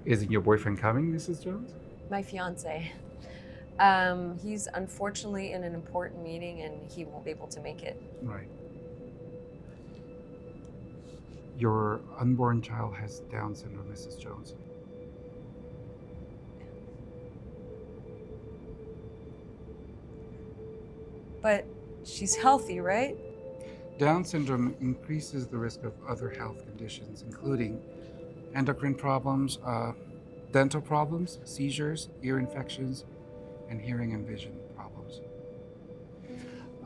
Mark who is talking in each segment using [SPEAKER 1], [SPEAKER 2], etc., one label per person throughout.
[SPEAKER 1] Isn't your boyfriend coming, Mrs. Jones?
[SPEAKER 2] My fiance. He's unfortunately in an important meeting and he won't be able to make it.
[SPEAKER 1] Right. Your unborn child has Down syndrome, Mrs. Jones.
[SPEAKER 2] But she's healthy, right?
[SPEAKER 1] Down syndrome increases the risk of other health conditions, including endocrine problems, dental problems, seizures, ear infections, and hearing and vision problems.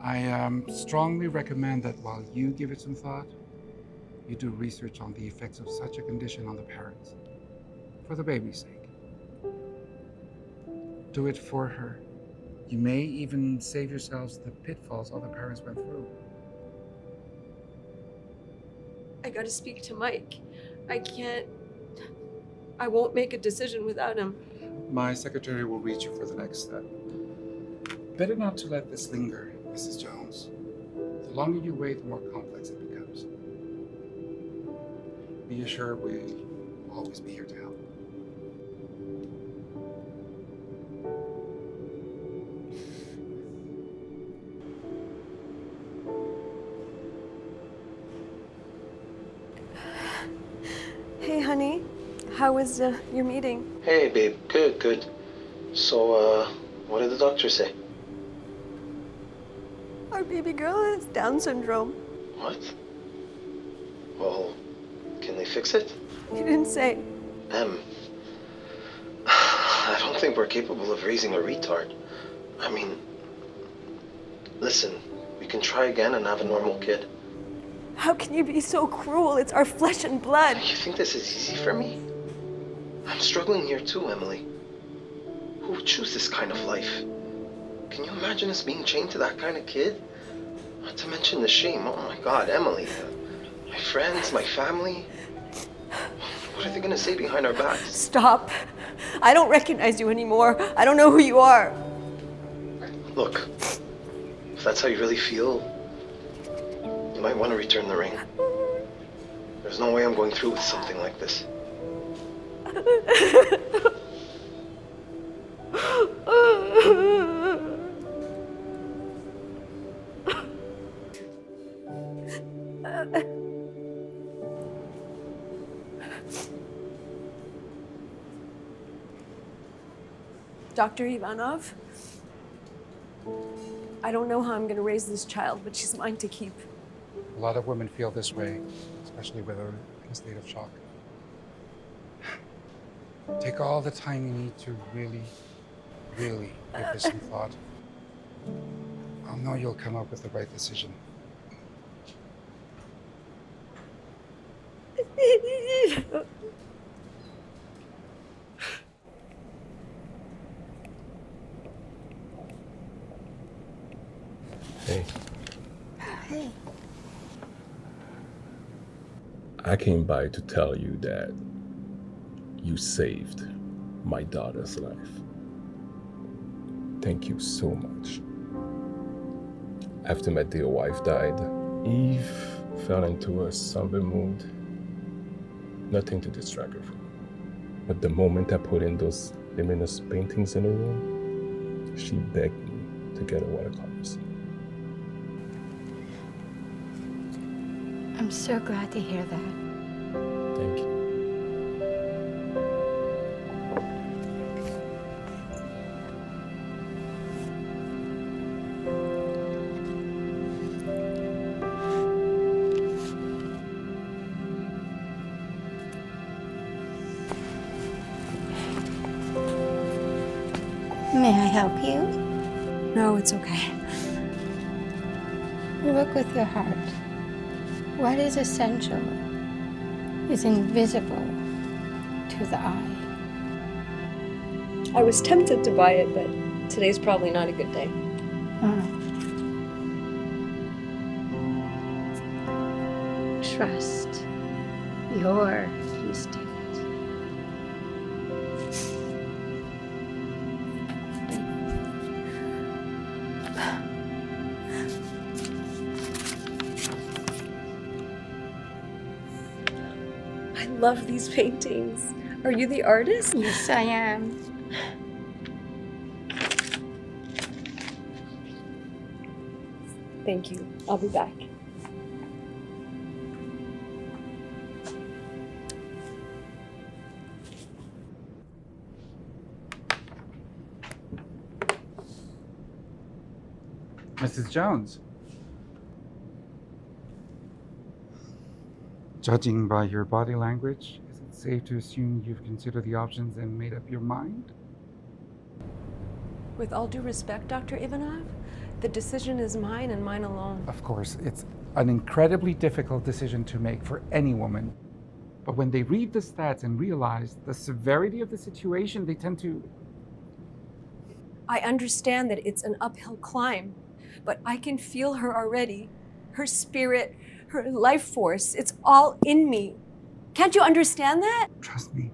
[SPEAKER 1] I strongly recommend that while you give it some thought, you do research on the effects of such a condition on the parents, for the baby's sake. Do it for her. You may even save yourselves the pitfalls other parents went through.
[SPEAKER 3] I gotta speak to Mike. I won't make a decision without him.
[SPEAKER 1] My secretary will reach you for the next step. Better not to let this linger, Mrs. Jones. The longer you wait, the more complex it becomes. Be assured we'll always be here to help.
[SPEAKER 3] Hey, honey. How was your meeting?
[SPEAKER 4] Hey, babe. Good. So, what did the doctor say?
[SPEAKER 3] Our baby girl has Down syndrome.
[SPEAKER 4] What? Well, can they fix it?
[SPEAKER 3] He didn't say.
[SPEAKER 4] I don't think we're capable of raising a retard. I mean, listen, we can try again and have a normal kid.
[SPEAKER 3] How can you be so cruel? It's our flesh and blood.
[SPEAKER 4] You think this is easy for me? I'm struggling here too, Emily. Who would choose this kind of life? Can you imagine us being chained to that kind of kid? Not to mention the shame. Oh my God, Emily. My friends, my family. What are they gonna say behind our backs?
[SPEAKER 3] Stop. I don't recognize you anymore. I don't know who you are.
[SPEAKER 4] Look, if that's how you really feel, you might want to return the ring. There's no way I'm going through with something like this.
[SPEAKER 3] Dr. Ivanov, I don't know how I'm going to raise this child, but she's mine to keep.
[SPEAKER 1] A lot of women feel this way, especially when they're in a state of shock. Take all the time you need to really give this some thought. I'll know you'll come up with the right decision.
[SPEAKER 5] Hey.
[SPEAKER 3] Hey.
[SPEAKER 5] I came by to tell you that you saved my daughter's life. Thank you so much. After my dear wife died, Eve fell into a somber mood. Nothing to distract her from. But the moment I put in those luminous paintings in her room, she begged me to get her watercolors.
[SPEAKER 6] I'm so glad to hear that.
[SPEAKER 5] Thank you.
[SPEAKER 6] May I help you?
[SPEAKER 3] No, it's okay.
[SPEAKER 6] Look with your heart. What is essential is invisible to the eye.
[SPEAKER 3] I was tempted to buy it, but today's probably not a good day.
[SPEAKER 6] Trust your instinct.
[SPEAKER 3] I love these paintings.
[SPEAKER 2] Are you the artist?
[SPEAKER 6] Yes, I am.
[SPEAKER 2] Thank you. I'll be back.
[SPEAKER 1] Mrs. Jones. Judging by your body language, is it safe to assume you've considered the options and made up your mind?
[SPEAKER 3] With all due respect, Dr. Ivanov, the decision is mine and mine alone.
[SPEAKER 1] Of course, it's an incredibly difficult decision to make for any woman. But when they read the stats and realize the severity of the situation, they tend to...
[SPEAKER 3] I understand that it's an uphill climb, but I can feel her already. Her spirit, her life force, it's all in me. Can't you understand that?
[SPEAKER 1] Trust me,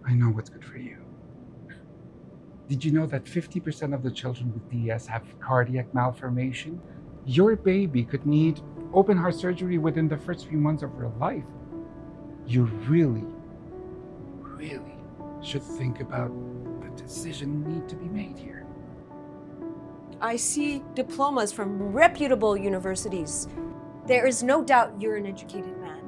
[SPEAKER 1] I know what's good for you. Did you know that 50% of the children with DS have cardiac malformation? Your baby could need open heart surgery within the first few months of her life. You really should think about the decision need to be made here.
[SPEAKER 3] I see diplomas from reputable universities. There is no doubt you're an educated man.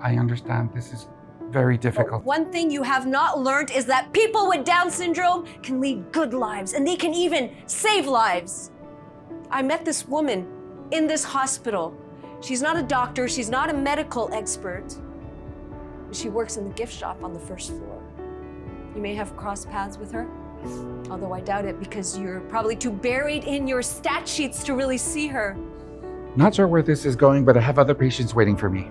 [SPEAKER 1] I understand this is very
[SPEAKER 3] But
[SPEAKER 1] difficult.
[SPEAKER 3] one thing you have not learned is that people with Down syndrome can lead good lives and they can even save lives. I met this woman in this hospital. She's not a doctor, she's not a medical expert. She works in the gift shop on the first floor. You may have crossed paths with her, although I doubt it because you're probably too buried in your stat sheets to really see her.
[SPEAKER 1] Not sure where this is going, but I have other patients waiting for me.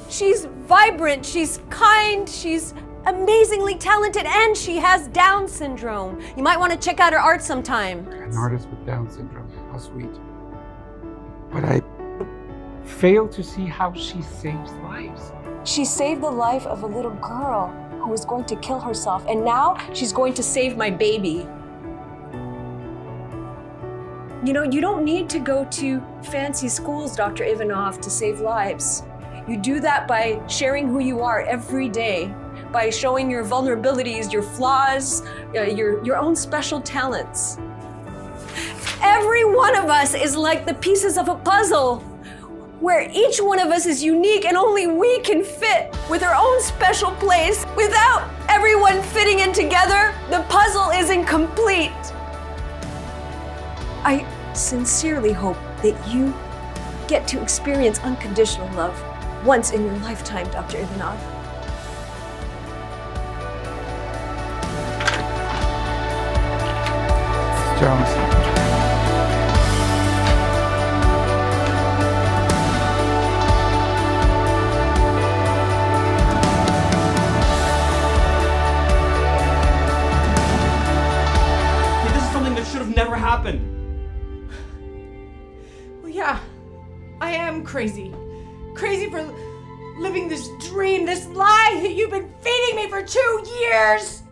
[SPEAKER 3] She's vibrant, she's kind, she's amazingly talented, and she has Down syndrome. You might want to check out her art sometime.
[SPEAKER 1] An artist with Down syndrome, how sweet. But I fail to see how she saves lives.
[SPEAKER 3] She saved the life of a little girl who was going to kill herself, and now she's going to save my baby. You know, you don't need to go to fancy schools, Dr. Ivanov, to save lives. You do that by sharing who you are every day, by showing your vulnerabilities, your flaws, your own special talents. Every one of us is like the pieces of a puzzle, where each one of us is unique and only we can fit with our own special place. Without everyone fitting in together, the puzzle is incomplete. I sincerely hope that you get to experience unconditional love once in your lifetime, Dr. Ivanov.
[SPEAKER 1] Jones.
[SPEAKER 7] This is something that should have never happened.
[SPEAKER 8] Well, yeah, I am crazy. Crazy for living this dream, this lie that you've been feeding me for 2 years!